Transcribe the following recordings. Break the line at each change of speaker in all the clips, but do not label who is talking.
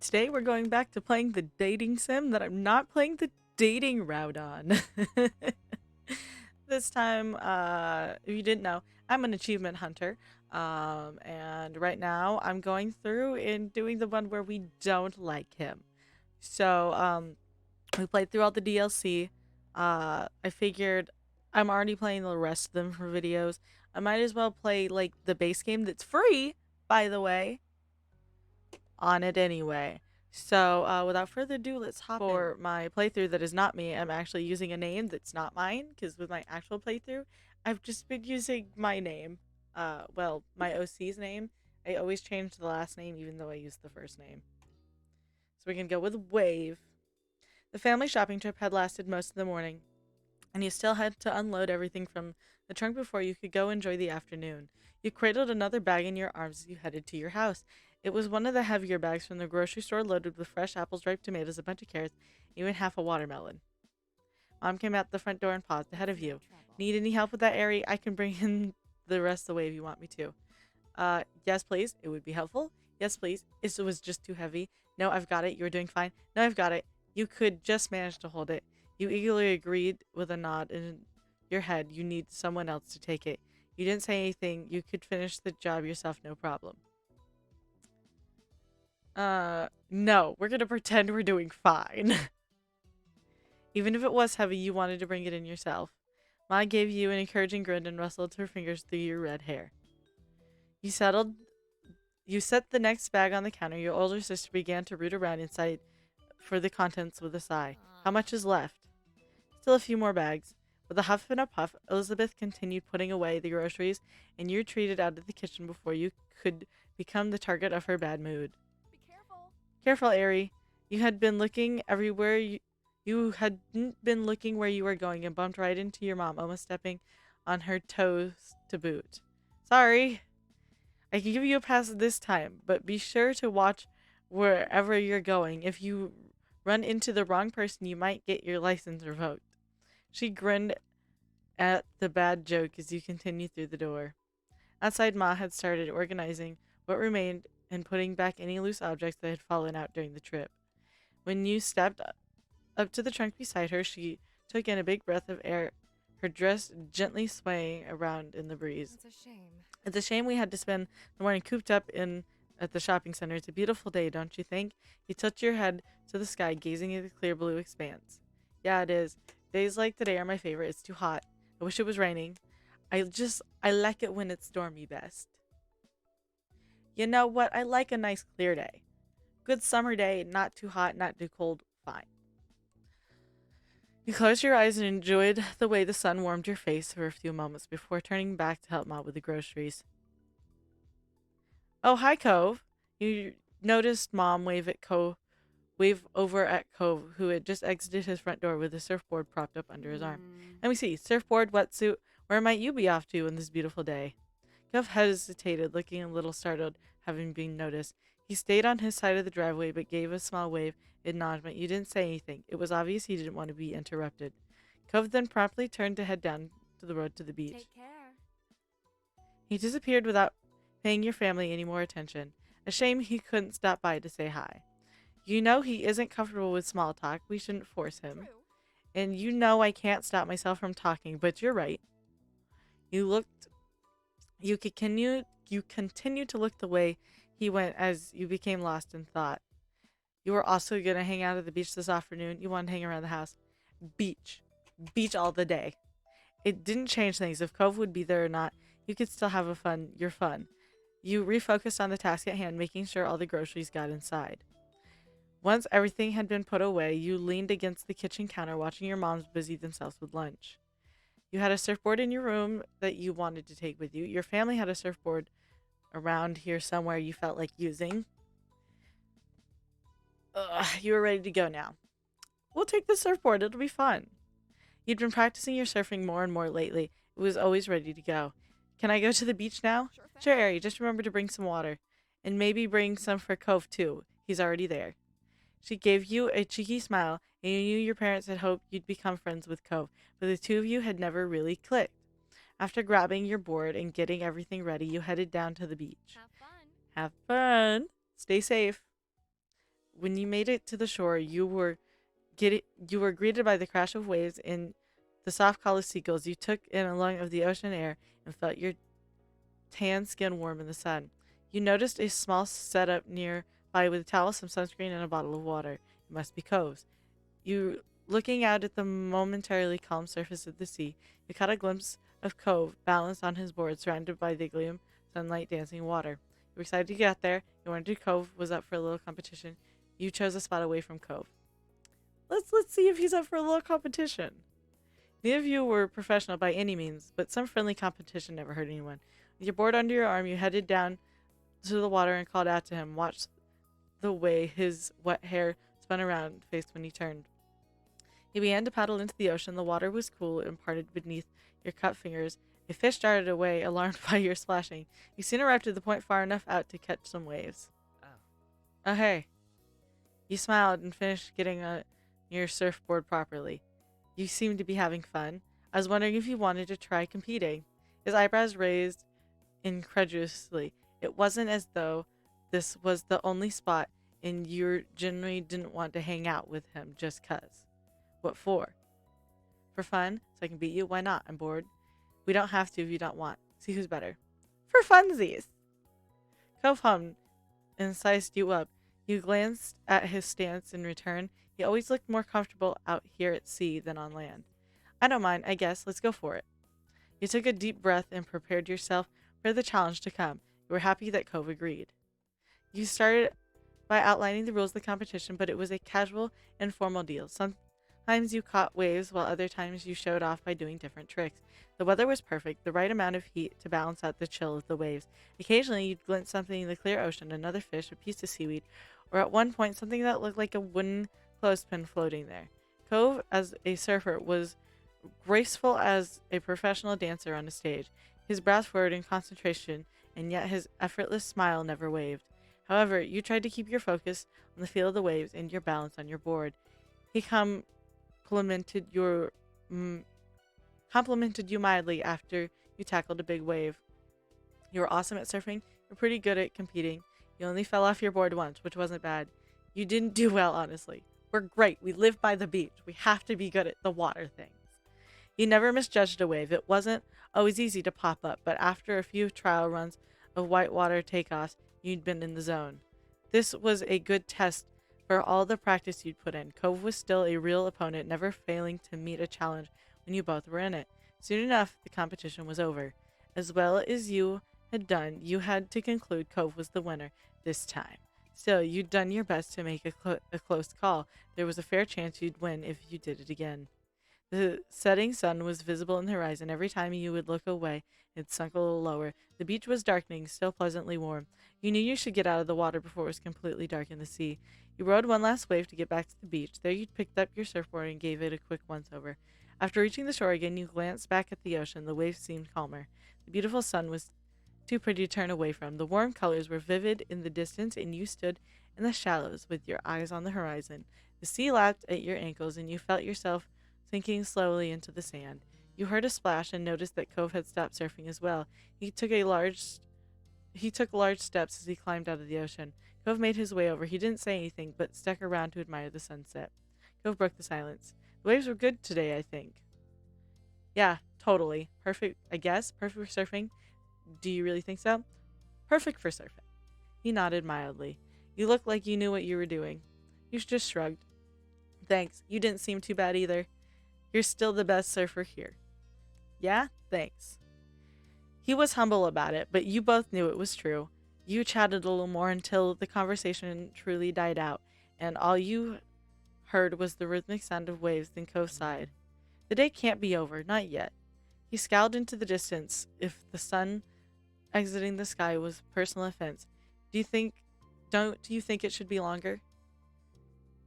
Today we're going back to playing the dating sim that I'm not playing the dating route on. This time, if you didn't know, I'm an achievement hunter. And right now I'm going through and doing the one where we don't like him. So, we played through all the DLC. I figured I'm already playing the rest of them for videos. I might as well play like the base game that's free, by the way, on it anyway. So, without further ado, let's hop for my playthrough that is not me. I'm actually using a name that's not mine because with my actual playthrough, I've just been using my name. Well, my OC's name. I always change the last name even though I use the first name. So we can go with Wave. The family shopping trip had lasted most of the morning, and you still had to unload everything from the trunk before you could go enjoy the afternoon. You cradled another bag in your arms as you headed to your house. It was one of the heavier bags from the grocery store loaded with fresh apples, ripe tomatoes, a bunch of carrots, even half a watermelon. Mom came out the front door and paused ahead of you. Need any help with that, Ari? I can bring in the rest of the way if you want me to. Yes, please. It would be helpful. Yes, please. It was just too heavy. No, I've got it. You're doing fine. No, I've got it. You could just manage to hold it. You eagerly agreed with a nod in your head. You need someone else to take it. You didn't say anything. You could finish the job yourself, no problem. No. We're gonna pretend we're doing fine. Even if it was heavy, you wanted to bring it in yourself. Ma gave you an encouraging grin and rustled her fingers through your red hair. You settled You set the next bag on the counter. Your older sister began to root around inside for the contents with a sigh. How much is left? Still a few more bags. With a huff and a puff, Elizabeth continued putting away the groceries, and you retreated out of the kitchen before you could become the target of her bad mood.
Be careful.
Careful, Ari. You had been looking everywhere. You hadn't been looking where you were going and bumped right into your mom, almost stepping on her toes to boot. Sorry. I can give you a pass this time, but be sure to watch wherever you're going. If you run into the wrong person, you might get your license revoked. She grinned at the bad joke as you continued through the door. Outside, Ma had started organizing what remained and putting back any loose objects that had fallen out during the trip. When you stepped up to the trunk beside her, she took in a big breath of air, her dress gently swaying around in the breeze.
It's a shame.
It's a shame we had to spend the morning cooped up in at the shopping center. It's a beautiful day, don't you think? You tilted your head to the sky, gazing at the clear blue expanse. Yeah, it is. Days like today are my favorite. It's too hot. I wish it was raining. I like it when it's stormy best. You know what? I like a nice clear day. Good summer day, not too hot, not too cold. Fine. You closed your eyes and enjoyed the way the sun warmed your face for a few moments before turning back to help Ma with the groceries. Oh, hi, Cove. You noticed Mom wave over at Cove, who had just exited his front door with a surfboard propped up under his arm. Let me see. Surfboard, wetsuit. Where might you be off to on this beautiful day? Cove hesitated, looking a little startled, having been noticed. He stayed on his side of the driveway, but gave a small wave in acknowledgement. You didn't say anything. It was obvious he didn't want to be interrupted. Cove then promptly turned to head down to the road to the beach.
Take care.
He disappeared without paying your family any more attention. A shame he couldn't stop by to say hi. You know he isn't comfortable with small talk. We shouldn't force him.
True.
And you know I can't stop myself from talking, but you're right. You looked you continued to look the way he went as you became lost in thought. You were also gonna hang out at the beach this afternoon. You want to hang around the house. Beach. Beach all the day. It didn't change things. If Cove would be there or not, you could still have your fun. You refocused on the task at hand, making sure all the groceries got inside. Once everything had been put away, you leaned against the kitchen counter watching your moms busy themselves with lunch. You had a surfboard in your room that you wanted to take with you. Your family had a surfboard around here somewhere you felt like using. You were ready to go now. We'll take the surfboard. It'll be fun. You'd been practicing your surfing more and more lately. It was always ready to go. Can I go to the beach now?
Sure thing.
Sure, Ari. Just remember to bring some water. And maybe bring some for Cove, too. He's already there. She gave you a cheeky smile, and you knew your parents had hoped you'd become friends with Cove, but the two of you had never really clicked. After grabbing your board and getting everything ready, you headed down to the beach.
Have fun.
Have fun. Stay safe. When you made it to the shore, you were greeted by the crash of waves and the soft call of seagulls. You took in a lung of the ocean air and felt your tan skin warm in the sun. You noticed a small setup nearby with a towel, some sunscreen, and a bottle of water. It must be Cove's. You looking out at the momentarily calm surface of the sea, you caught a glimpse of Cove balanced on his board, surrounded by the gleam sunlight dancing water. You were excited to get there. You wondered if Cove was up for a little competition. You chose a spot away from Cove. Let's see if he's up for a little competition. Neither of you were professional by any means, but some friendly competition never hurt anyone. With your board under your arm, you headed down to the water and called out to him. Watched the way his wet hair spun around face when he turned. He began to paddle into the ocean. The water was cool and parted beneath your cut fingers. A fish darted away, alarmed by your splashing. You soon arrived at the point far enough out to catch some waves. Oh, hey. You smiled and finished getting your surfboard properly. You seemed to be having fun. I was wondering if you wanted to try competing. His eyebrows raised incredulously. It wasn't as though this was the only spot and you genuinely didn't want to hang out with him just 'cause. What for? For fun? So I can beat you? Why not? I'm bored. We don't have to if you don't want. See who's better. For funsies. Cove hummed and sized you up. You glanced at his stance in return. He always looked more comfortable out here at sea than on land. I don't mind, I guess. Let's go for it. You took a deep breath and prepared yourself for the challenge to come. You were happy that Cove agreed. You started by outlining the rules of the competition, but it was a casual, informal deal. Sometimes you caught waves, while other times you showed off by doing different tricks. The weather was perfect, the right amount of heat to balance out the chill of the waves. Occasionally, you'd glimpse something in the clear ocean, another fish, a piece of seaweed, or at one point something that looked like a wooden clothespin floating there. Cove, as a surfer, was graceful as a professional dancer on a stage, his brows forward in concentration, and yet his effortless smile never wavered. However, you tried to keep your focus on the feel of the waves and your balance on your board. He complimented you mildly after you tackled a big wave. You were awesome at surfing. You're pretty good at competing. You only fell off your board once, which wasn't bad. You didn't do well, honestly. We're great. We live by the beach. We have to be good at the water things. You never misjudged a wave. It wasn't always easy to pop up, but after a few trial runs of whitewater takeoffs, you'd been in the zone. This was a good test for all the practice you'd put in. Cove was still a real opponent, never failing to meet a challenge when you both were in it. Soon enough, the competition was over. As well as you had done, you had to conclude Cove was the winner this time. Still, you'd done your best to make a close call. There was a fair chance you'd win if you did it again. The setting sun was visible in the horizon. Every time you would look away, it sunk a little lower. The beach was darkening, still pleasantly warm. You knew you should get out of the water before it was completely dark in the sea. You rode one last wave to get back to the beach. There you picked up your surfboard and gave it a quick once-over. After reaching the shore again, you glanced back at the ocean. The waves seemed calmer. The beautiful sun was too pretty to turn away from. The warm colors were vivid in the distance, and you stood in the shallows with your eyes on the horizon. The sea lapped at your ankles, and you felt yourself sinking slowly into the sand. You heard a splash and noticed that Cove had stopped surfing as well. He took large steps as he climbed out of the ocean. Cove made his way over. He didn't say anything, but stuck around to admire the sunset. Cove broke the silence. The waves were good today, I think. Yeah, totally. Perfect, I guess. Perfect for surfing. Do you really think so? Perfect for surfing. He nodded mildly. You looked like you knew what you were doing. You just shrugged. Thanks. You didn't seem too bad either. You're still the best surfer here. Yeah? Thanks. He was humble about it, but you both knew it was true. You chatted a little more until the conversation truly died out, and all you heard was the rhythmic sound of waves. Then Cove sighed. The day can't be over, not yet. He scowled into the distance. If the sun exiting the sky was personal offense, don't you think it should be longer?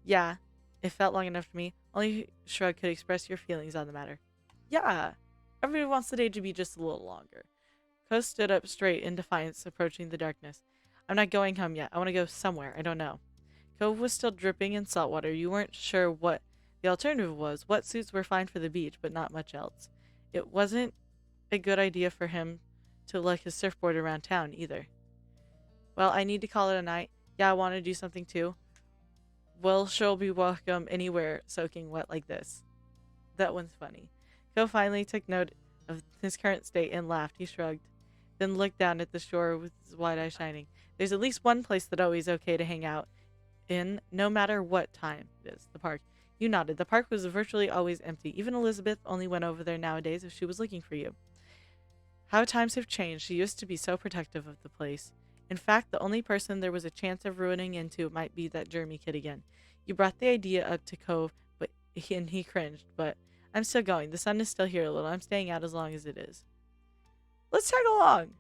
Yeah, it felt long enough to me. Only shrug could express your feelings on the matter. Yeah, everybody wants the day to be just a little longer. Cove stood up straight in defiance, approaching the darkness. I'm not going home yet. I want to go somewhere. I don't know. Cove was still dripping in salt water. You weren't sure what the alternative was. Wetsuits were fine for the beach, but not much else. It wasn't a good idea for him to lug his surfboard around town either. Well, I need to call it a night. Yeah, I want to do something too. Well, she'll be welcome anywhere soaking wet like this. That one's funny. Cove finally took note of his current state and laughed. He shrugged, then looked down at the shore with his wide eyes shining. There's at least one place that always okay to hang out in, no matter what time it is. The park. You nodded. The park was virtually always empty. Even Elizabeth only went over there nowadays if she was looking for you. How times have changed. She used to be so protective of the place. In fact, the only person there was a chance of ruining into might be that Jeremy kid again. You brought the idea up to Cove, and he cringed, but I'm still going. The sun is still here a little. I'm staying out as long as it is. Let's tag along.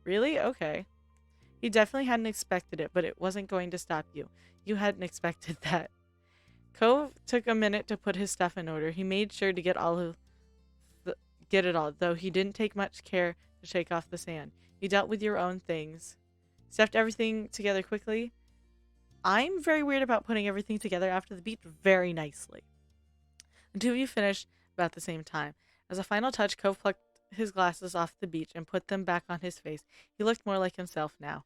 Really? Okay. He definitely hadn't expected it, but it wasn't going to stop you. You hadn't expected that. Cove took a minute to put his stuff in order. He made sure to get it all, though he didn't take much care to shake off the sand. You dealt with your own things. Stuffed everything together quickly. I'm very weird about putting everything together after the beach very nicely. The two of you finished about the same time. As a final touch, Cove plucked his glasses off the beach and put them back on his face. He looked more like himself now.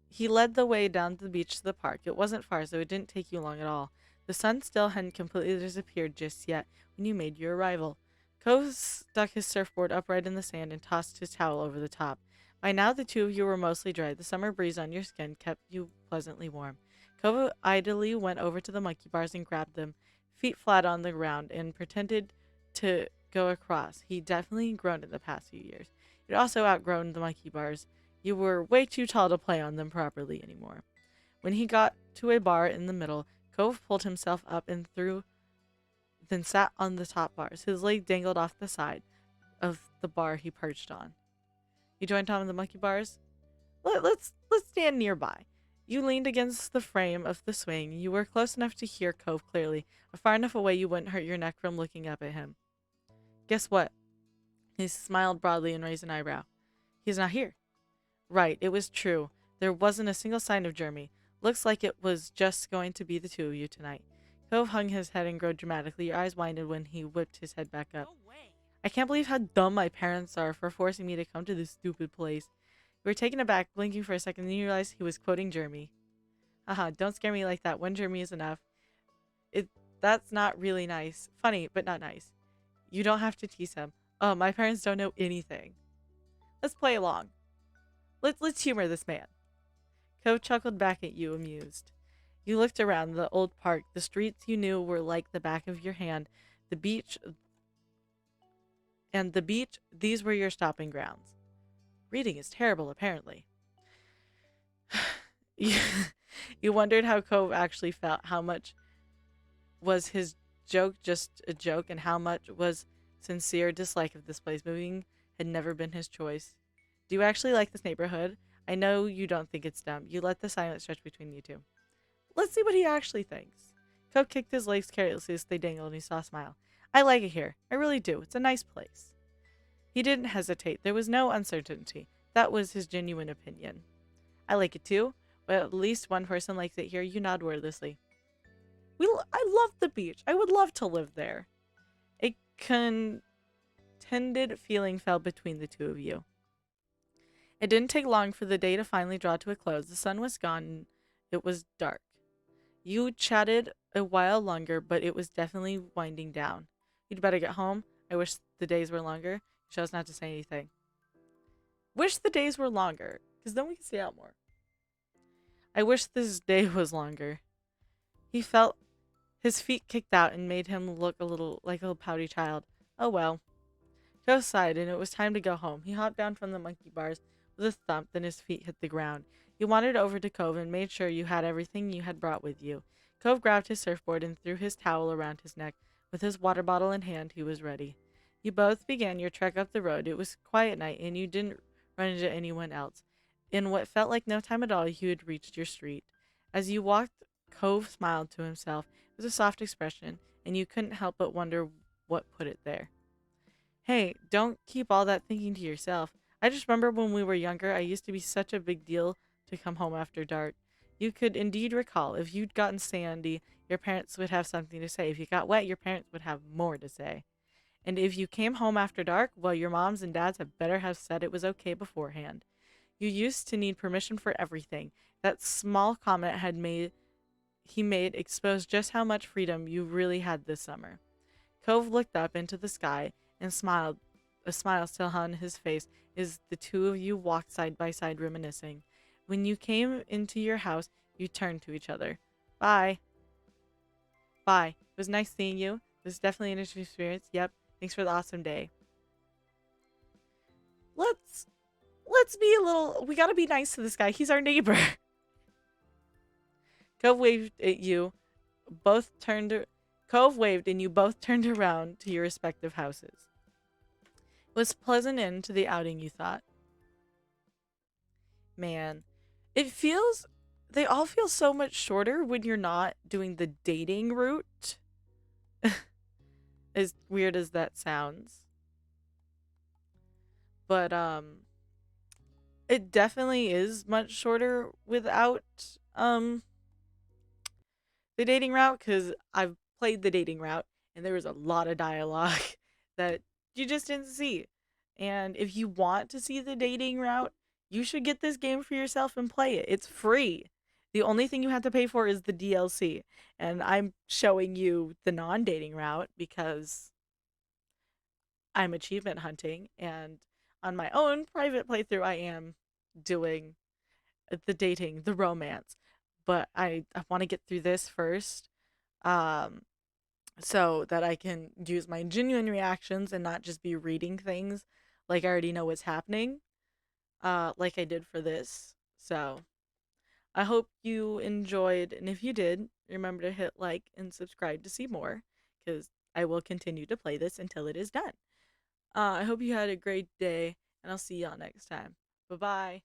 He led the way down the beach to the park. It wasn't far, so it didn't take you long at all. The sun still hadn't completely disappeared just yet when you made your arrival. Cove stuck his surfboard upright in the sand and tossed his towel over the top. By now, the two of you were mostly dry. The summer breeze on your skin kept you pleasantly warm. Cove idly went over to the monkey bars and grabbed them, feet flat on the ground, and pretended to go across. He definitely grown in the past few years. He'd also outgrown the monkey bars. You were way too tall to play on them properly anymore. When he got to a bar in the middle, Cove pulled himself up and then sat on the top bars. His leg dangled off the side of the bar he perched on. You joined Tom in the monkey bars? Let's stand nearby. You leaned against the frame of the swing. You were close enough to hear Cove clearly, but far enough away you wouldn't hurt your neck from looking up at him. Guess what? He smiled broadly and raised an eyebrow. He's not here. Right, it was true. There wasn't a single sign of Jeremy. Looks like it was just going to be the two of you tonight. Cove hung his head and growled dramatically. Your eyes widened when he whipped his head back up. No way. I can't believe how dumb my parents are for forcing me to come to this stupid place. You were taken aback, blinking for a second, then you realized he was quoting Jeremy. Haha, don't scare me like that. One Jeremy is enough. That's not really nice. Funny, but not nice. You don't have to tease him. Oh, my parents don't know anything. Let's play along. Let's humor this man. Cove chuckled back at you, amused. You looked around the old park. The streets you knew were like the back of your hand. The beach, these were your stopping grounds. Reading is terrible, apparently. You wondered how Cove actually felt, how much was his joke just a joke, and how much was sincere dislike of this place. Moving had never been his choice. Do you actually like this neighborhood? I know you don't think it's dumb. You let the silence stretch between you two. Let's see what he actually thinks. Cove kicked his legs carelessly as they dangled, and he saw a smile. I like it here. I really do. It's a nice place. He didn't hesitate. There was no uncertainty. That was his genuine opinion. I like it too, but at least one person likes it here. You nod wordlessly. I love the beach. I would love to live there. A contended feeling fell between the two of you. It didn't take long for the day to finally draw to a close. The sun was gone and it was dark. You chatted a while longer, but it was definitely winding down. You'd better get home. I wish the days were longer. You chose not to say anything. Wish the days were longer, because then we can stay out more. I wish this day was longer. He felt his feet kicked out and made him look a little like a pouty child. Oh well. Joe sighed, and it was time to go home. He hopped down from the monkey bars with a thump, then his feet hit the ground. He wandered over to Cove and made sure you had everything you had brought with you. Cove grabbed his surfboard and threw his towel around his neck. With his water bottle in hand, he was ready. You both began your trek up the road. It was quiet night, and you didn't run into anyone else. In what felt like no time at all, you had reached your street. As you walked, Cove smiled to himself. It was a soft expression, and you couldn't help but wonder what put it there. Hey, don't keep all that thinking to yourself. I just remember when we were younger, I used to be such a big deal to come home after dark. You could indeed recall, if you'd gotten sandy, your parents would have something to say. If you got wet, your parents would have more to say. And if you came home after dark, well, your moms and dads had better have said it was okay beforehand. You used to need permission for everything. That small comment had made he made exposed just how much freedom you really had this summer. Cove looked up into the sky and smiled, a smile still on his face as the two of you walked side by side reminiscing. When you came into your house, you turned to each other. Bye. Bye. It was nice seeing you. This is definitely an interesting experience. Yep. Thanks for the awesome day. Let's let's be a little we gotta be nice to this guy. He's our neighbor. Cove waved at you. Both turned Cove waved and you both turned around to your respective houses. It was a pleasant end to the outing, you thought. Man, it feels they all feel so much shorter when you're not doing the dating route. As weird as that sounds. But it definitely is much shorter without um the dating route because I've played the dating route and there was a lot of dialogue that you just didn't see. And if you want to see the dating route, you should get this game for yourself and play it. It's free. The only thing you have to pay for is the DLC. And I'm showing you the non dating route because I'm achievement hunting. And on my own private playthrough, I am doing the dating, the romance. But I want to get through this first. Um, so that I can use my genuine reactions and not just be reading things like I already know what's happening, like I did for this. So I hope you enjoyed, and if you did, remember to hit like and subscribe to see more, because I will continue to play this until it is done. I hope you had a great day, and I'll see y'all next time. Bye bye.